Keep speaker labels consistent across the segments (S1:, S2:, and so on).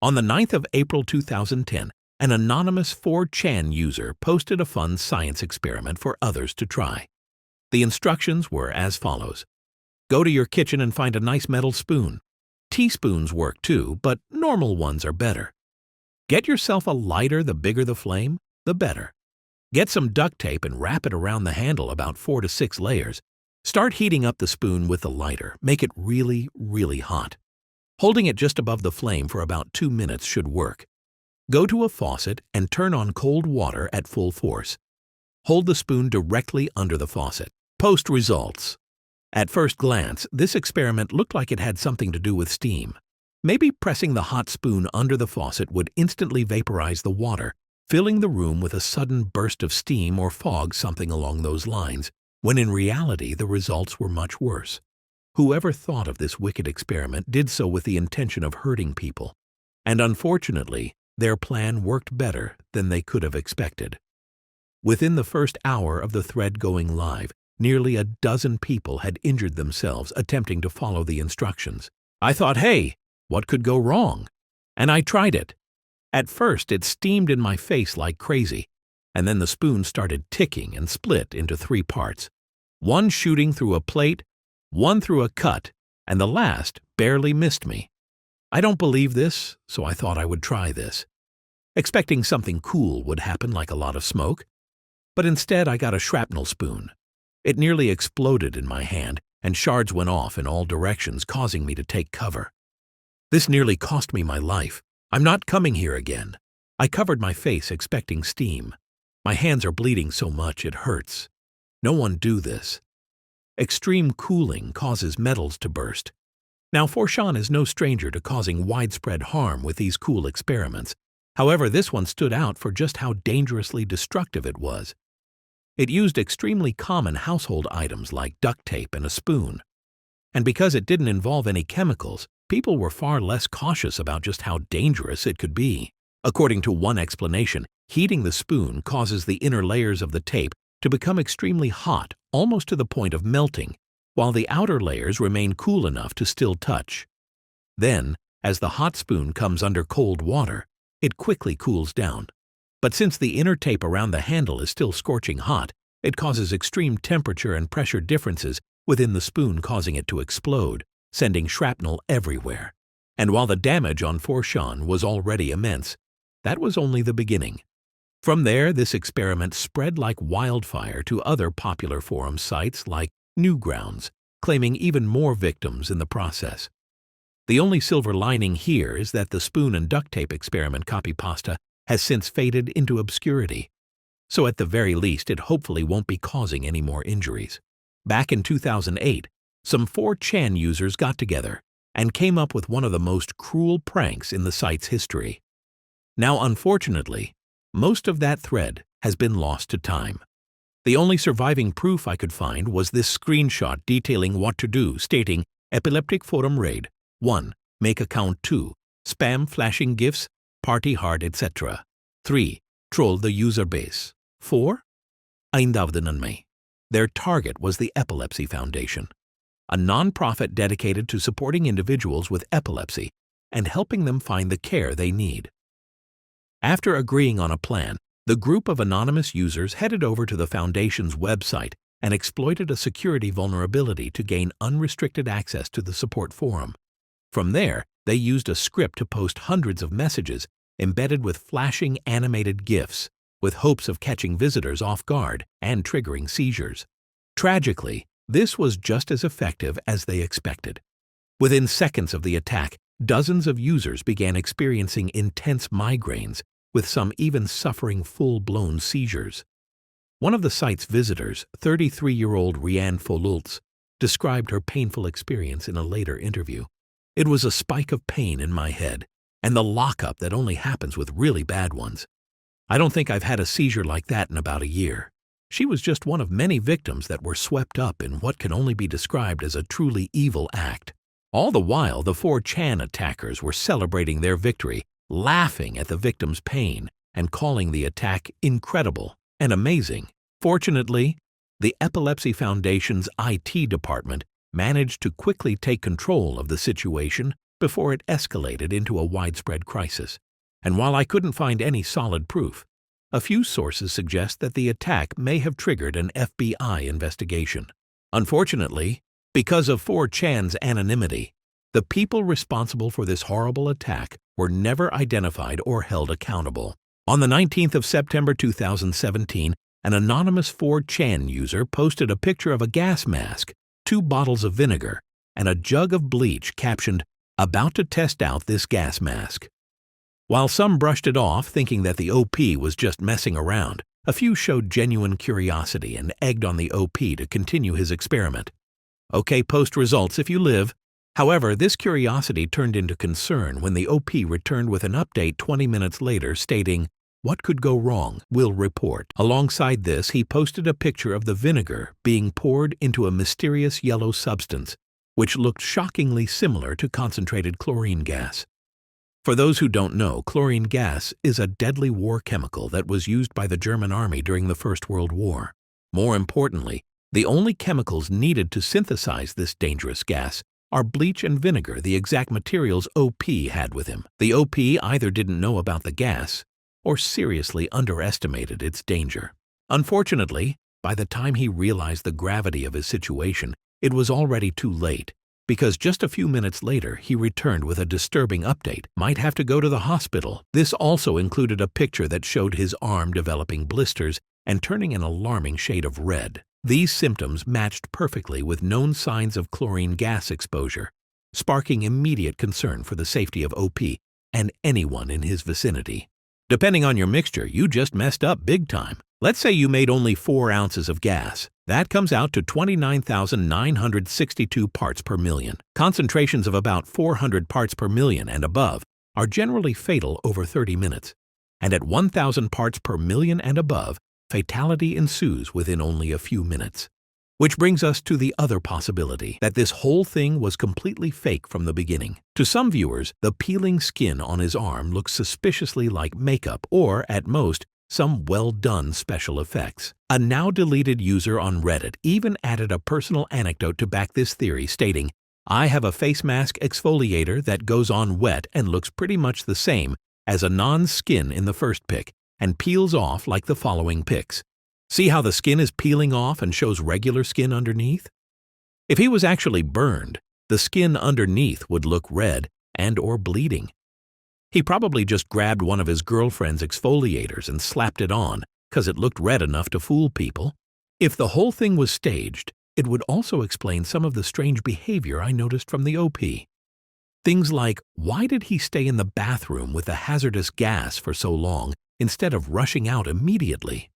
S1: On the 9th of April 2010, an anonymous 4chan user posted a fun science experiment for others to try. The instructions were as follows. Go to your kitchen and find a nice metal spoon. Teaspoons work too, but normal ones are better. Get yourself a lighter. The bigger the flame, the better. Get some duct tape and wrap it around the handle about 4 to 6 layers. Start heating up the spoon with the lighter. Make it really, really hot. Holding it just above the flame for about 2 minutes should work. Go to a faucet and turn on cold water at full force. Hold the spoon directly under the faucet. Post results. At first glance, this experiment looked like it had something to do with steam. Maybe pressing the hot spoon under the faucet would instantly vaporize the water, filling the room with a sudden burst of steam or fog, something along those lines, when in reality the results were much worse. Whoever thought of this wicked experiment did so with the intention of hurting people, and unfortunately, their plan worked better than they could have expected. Within the first hour of the thread going live, nearly a dozen people had injured themselves attempting to follow the instructions. I thought, hey, what could go wrong? And I tried it. At first, it steamed in my face like crazy, and then the spoon started ticking and split into 3 parts. One shooting through a plate, one through a cut, and the last barely missed me. I don't believe this, so I thought I would try this, expecting something cool would happen like a lot of smoke. But instead I got a shrapnel spoon. It nearly exploded in my hand, and shards went off in all directions, causing me to take cover. This nearly cost me my life. I'm not coming here again. I covered my face expecting steam. My hands are bleeding so much it hurts. No one do this. Extreme cooling causes metals to burst. Now 4chan is no stranger to causing widespread harm with these cool experiments. However, this one stood out for just how dangerously destructive it was. It used extremely common household items like duct tape and a spoon. And because it didn't involve any chemicals, people were far less cautious about just how dangerous it could be. According to one explanation, heating the spoon causes the inner layers of the tape to become extremely hot, almost to the point of melting, while the outer layers remain cool enough to still touch. Then, as the hot spoon comes under cold water, it quickly cools down. But since the inner tape around the handle is still scorching hot, it causes extreme temperature and pressure differences within the spoon, causing it to explode, sending shrapnel everywhere. And while the damage on 4chan was already immense, that was only the beginning. From there, this experiment spread like wildfire to other popular forum sites like Newgrounds, claiming even more victims in the process. The only silver lining here is that the spoon and duct tape experiment copypasta has since faded into obscurity. So at the very least, it hopefully won't be causing any more injuries. Back in 2008, some 4chan users got together and came up with one of the most cruel pranks in the site's history. Now, unfortunately, most of that thread has been lost to time. The only surviving proof I could find was this screenshot detailing what to do, stating Epileptic Forum Raid 1. Make account 2. Spam flashing GIFs, party hard, etc. 3. Troll the user base. 4. ஐந்தாவது நன்மை. Their target was the Epilepsy Foundation, a non-profit dedicated to supporting individuals with epilepsy and helping them find the care they need. After agreeing on a plan, the group of anonymous users headed over to the Foundation's website and exploited a security vulnerability to gain unrestricted access to the support forum. From there, they used a script to post hundreds of messages embedded with flashing animated GIFs, with hopes of catching visitors off guard and triggering seizures. Tragically, this was just as effective as they expected. Within seconds of the attack, dozens of users began experiencing intense migraines, with some even suffering full-blown seizures. One of the site's visitors, 33-year-old Rianne Folultz, described her painful experience in a later interview. It was a spike of pain in my head, and the lockup that only happens with really bad ones. I don't think I've had a seizure like that in about a year. She was just one of many victims that were swept up in what can only be described as a truly evil act. All the while, the 4chan attackers were celebrating their victory, laughing at the victim's pain, and calling the attack incredible and amazing. Fortunately, the Epilepsy Foundation's IT department managed to quickly take control of the situation before it escalated into a widespread crisis. And while I couldn't find any solid proof, a few sources suggest that the attack may have triggered an FBI investigation. Unfortunately, because of 4chan's anonymity, the people responsible for this horrible attack were never identified or held accountable. On the 19th of September 2017, an anonymous 4chan user posted a picture of a gas mask, 2 bottles of vinegar, and a jug of bleach captioned, "About to test out this gas mask." While some brushed it off, thinking that the OP was just messing around, a few showed genuine curiosity and egged on the OP to continue his experiment. Okay, post results if you live. However, this curiosity turned into concern when the OP returned with an update 20 minutes later stating, "What could go wrong? We'll report." Alongside this, he posted a picture of the vinegar being poured into a mysterious yellow substance, which looked shockingly similar to concentrated chlorine gas. For those who don't know, chlorine gas is a deadly war chemical that was used by the German army during the First World War. More importantly, the only chemicals needed to synthesize this dangerous gas are bleach and vinegar, the exact materials OP had with him. The OP either didn't know about the gas or seriously underestimated its danger. Unfortunately, by the time he realized the gravity of his situation, it was already too late, because just a few minutes later he returned with a disturbing update. "Might have to go to the hospital." This also included a picture that showed his arm developing blisters and turning an alarming shade of red. These symptoms matched perfectly with known signs of chlorine gas exposure, sparking immediate concern for the safety of OP and anyone in his vicinity. Depending on your mixture, you just messed up big time. Let's say you made only 4 ounces of gas. That comes out to 29,962 parts per million. Concentrations of about 400 parts per million and above are generally fatal over 30 minutes. And at 1,000 parts per million and above, fatality ensues within only a few minutes. Which brings us to the other possibility, that this whole thing was completely fake from the beginning. To some viewers, the peeling skin on his arm looks suspiciously like makeup or, at most, some well-done special effects. A now-deleted user on Reddit even added a personal anecdote to back this theory, stating, "I have a face mask exfoliator that goes on wet and looks pretty much the same as a non-skin in the first pic, and peels off like the following pics. See how the skin is peeling off and shows regular skin underneath? If he was actually burned, the skin underneath would look red and/or bleeding. He probably just grabbed one of his girlfriend's exfoliators and slapped it on, because it looked red enough to fool people. If the whole thing was staged, it would also explain some of the strange behavior I noticed from the OP. Things like, why did he stay in the bathroom with the hazardous gas for so long instead of rushing out immediately?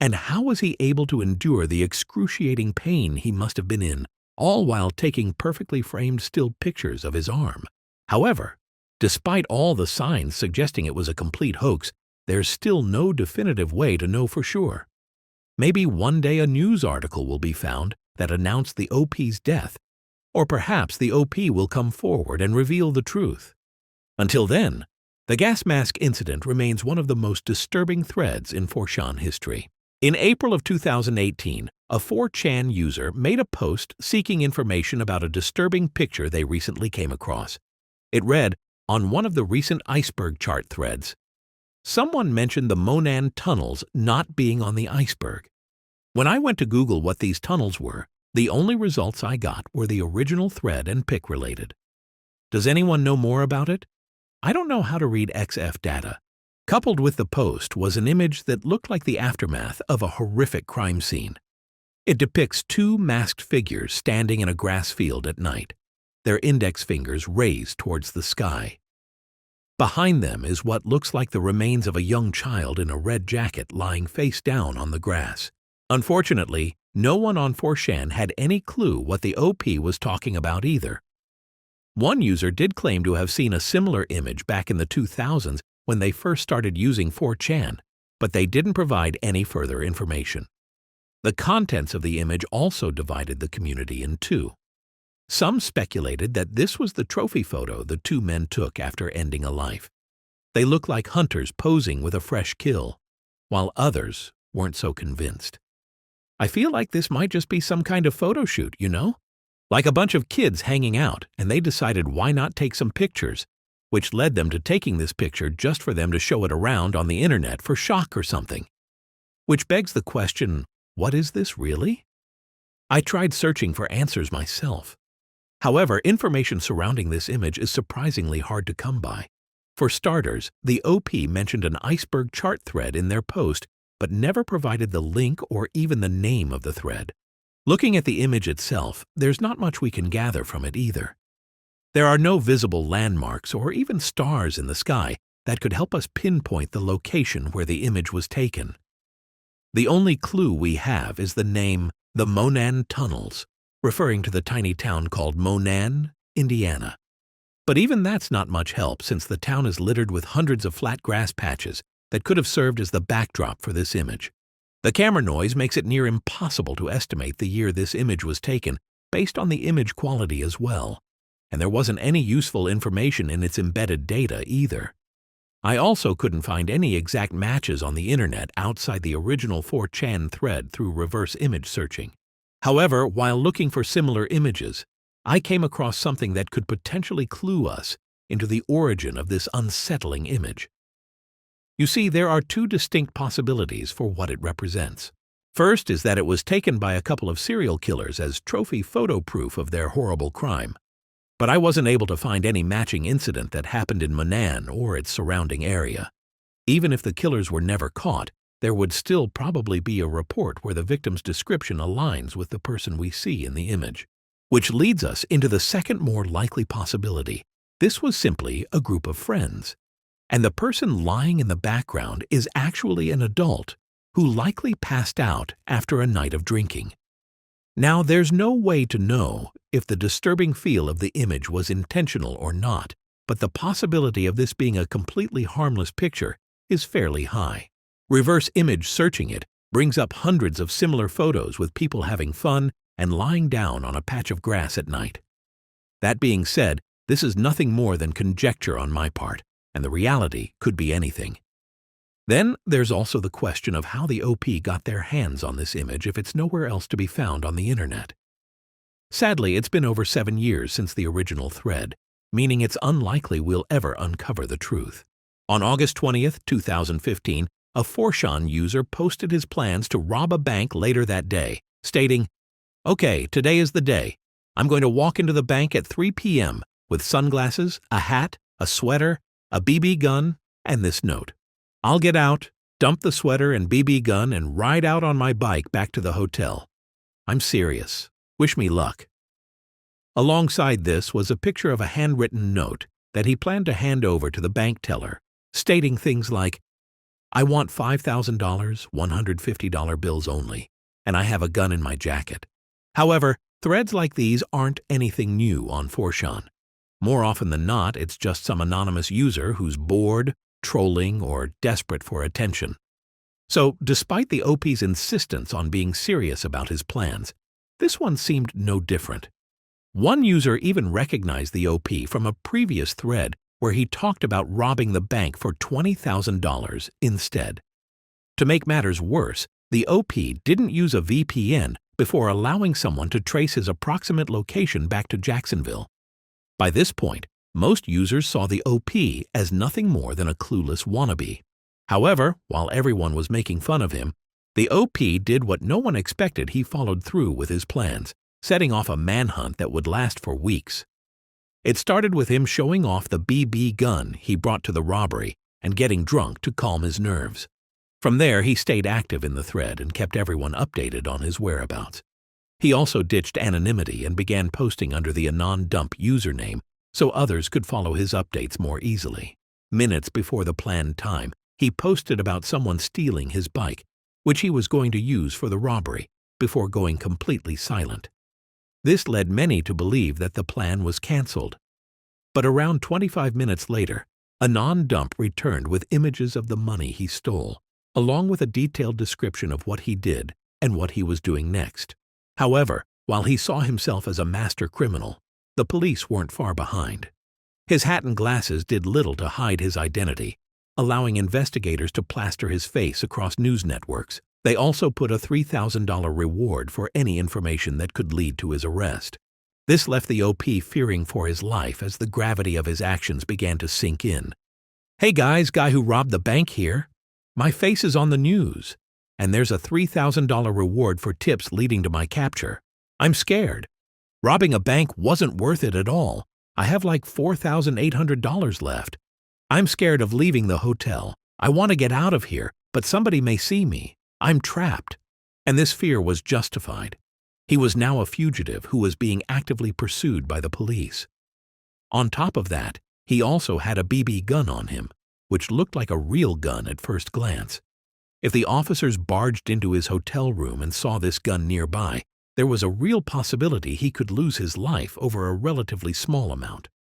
S1: And how was he able to endure the excruciating pain he must have been in, all while taking perfectly framed still pictures of his arm? However, despite all the signs suggesting it was a complete hoax, there's still no definitive way to know for sure. Maybe one day a news article will be found that announced the OP's death, or perhaps the OP will come forward and reveal the truth. Until then, the gas mask incident remains one of the most disturbing threads in 4chan history. In April of 2018, a 4chan user made a post seeking information about a disturbing picture they recently came across. It read, on one of the recent iceberg chart threads, someone mentioned the Monan tunnels not being on the iceberg. When I went to Google what these tunnels were, the only results I got were the original thread and pic related. Does anyone know more about it? I don't know how to read XF data. Coupled with the post was an image that looked like the aftermath of a horrific crime scene. It depicts 2 masked figures standing in a grass field at night, their index fingers raised towards the sky. Behind them is what looks like the remains of a young child in a red jacket lying face down on the grass. Unfortunately, no one on 4chan had any clue what the OP was talking about either. One user did claim to have seen a similar image back in the 2000s when they first started using 4chan, but they didn't provide any further information. The contents of the image also divided the community in two. Some speculated that this was the trophy photo the 2 men took after ending a life. They looked like hunters posing with a fresh kill, while others weren't so convinced. I feel like this might just be some kind of photo shoot, you know? like a bunch of kids hanging out, and they decided why not take some pictures, which led them to taking this picture just for them to show it around on the internet for shock or something. Which begs the question, what is this really? I tried searching for answers myself. However, information surrounding this image is surprisingly hard to come by. For starters, the OP mentioned an iceberg chart thread in their post, but never provided the link or even the name of the thread. Looking at the image itself, there's not much we can gather from it either. There are no visible landmarks or even stars in the sky that could help us pinpoint the location where the image was taken. The only clue we have is the name, the Monan Tunnels, referring to the tiny town called Monan, Indiana. But even that's not much help since the town is littered with hundreds of flat grass patches that could have served as the backdrop for this image. The camera noise makes it near impossible to estimate the year this image was taken based on the image quality as well, and there wasn't any useful information in its embedded data either. I also couldn't find any exact matches on the internet outside the original 4chan thread through reverse image searching. However, while looking for similar images, I came across something that could potentially clue us into the origin of this unsettling image. You see, there are two distinct possibilities for what it represents. First is that it was taken by a couple of serial killers as trophy photo proof of their horrible crime. But I wasn't able to find any matching incident that happened in Monan or its surrounding area. Even if the killers were never caught, there would still probably be a report where the victim's description aligns with the person we see in the image. Which leads us into the second more likely possibility. This was simply a group of friends. And the person lying in the background is actually an adult who likely passed out after a night of drinking. Now, there's no way to know if the disturbing feel of the image was intentional or not, but the possibility of this being a completely harmless picture is fairly high. Reverse image searching it brings up hundreds of similar photos with people having fun and lying down on a patch of grass at night. That being said, this is nothing more than conjecture on my part, and the reality could be anything. Then there's also the question of how the OP got their hands on this image if it's nowhere else to be found on the internet. Sadly, it's been over 7 years since the original thread, meaning it's unlikely we'll ever uncover the truth. On August 20th, 2015, a 4chan user posted his plans to rob a bank later that day, stating, "Okay, today is the day. I'm going to walk into the bank at 3 p.m. with sunglasses, a hat, a sweater, a BB gun, and this note. I'll get out, dump the sweater and BB gun, and ride out on my bike back to the hotel. I'm serious. Wish me luck." Alongside this was a picture of a handwritten note that he planned to hand over to the bank teller, stating things like, "I want $5,000, $150 bills only, and I have a gun in my jacket." However, threads like these aren't anything new on 4chan. More often than not, it's just some anonymous user who's bored, trolling, or desperate for attention. So, despite the OP's insistence on being serious about his plans, this one seemed no different. One user even recognized the OP from a previous thread where he talked about robbing the bank for $20,000 instead. To make matters worse, the OP didn't use a VPN before allowing someone to trace his approximate location back to Jacksonville. By this point, most users saw the OP as nothing more than a clueless wannabe. However, while everyone was making fun of him, the OP did what no one expected. He followed through with his plans, setting off a manhunt that would last for weeks. It started with him showing off the BB gun he brought to the robbery and getting drunk to calm his nerves. From there, he stayed active in the thread and kept everyone updated on his whereabouts. He also ditched anonymity and began posting under the AnonDump username so others could follow his updates more easily. Minutes before the planned time, he posted about someone stealing his bike, which he was going to use for the robbery, before going completely silent. This led many to believe that the plan was canceled. But around 25 minutes later, AnonDump returned with images of the money he stole, along with a detailed description of what he did and what he was doing next. However, while he saw himself as a master criminal, the police weren't far behind. His hat and glasses did little to hide his identity, allowing investigators to plaster his face across news networks. They also put a $3,000 reward for any information that could lead to his arrest. This left the OP fearing for his life as the gravity of his actions began to sink in. "Hey guys, guy who robbed the bank here. My face is on the news, and there's a $3,000 reward for tips leading to my capture. I'm scared. Robbing a bank wasn't worth it at all. I have like $4,800 left. I'm scared of leaving the hotel. I want to get out of here, but somebody may see me. I'm trapped." And this fear was justified. He was now a fugitive who was being actively pursued by the police. On top of that, he also had a BB gun on him, which looked like a real gun at first glance. If the officers barged into his hotel room and saw this gun nearby, there was a real possibility he could lose his life over a relatively small amount.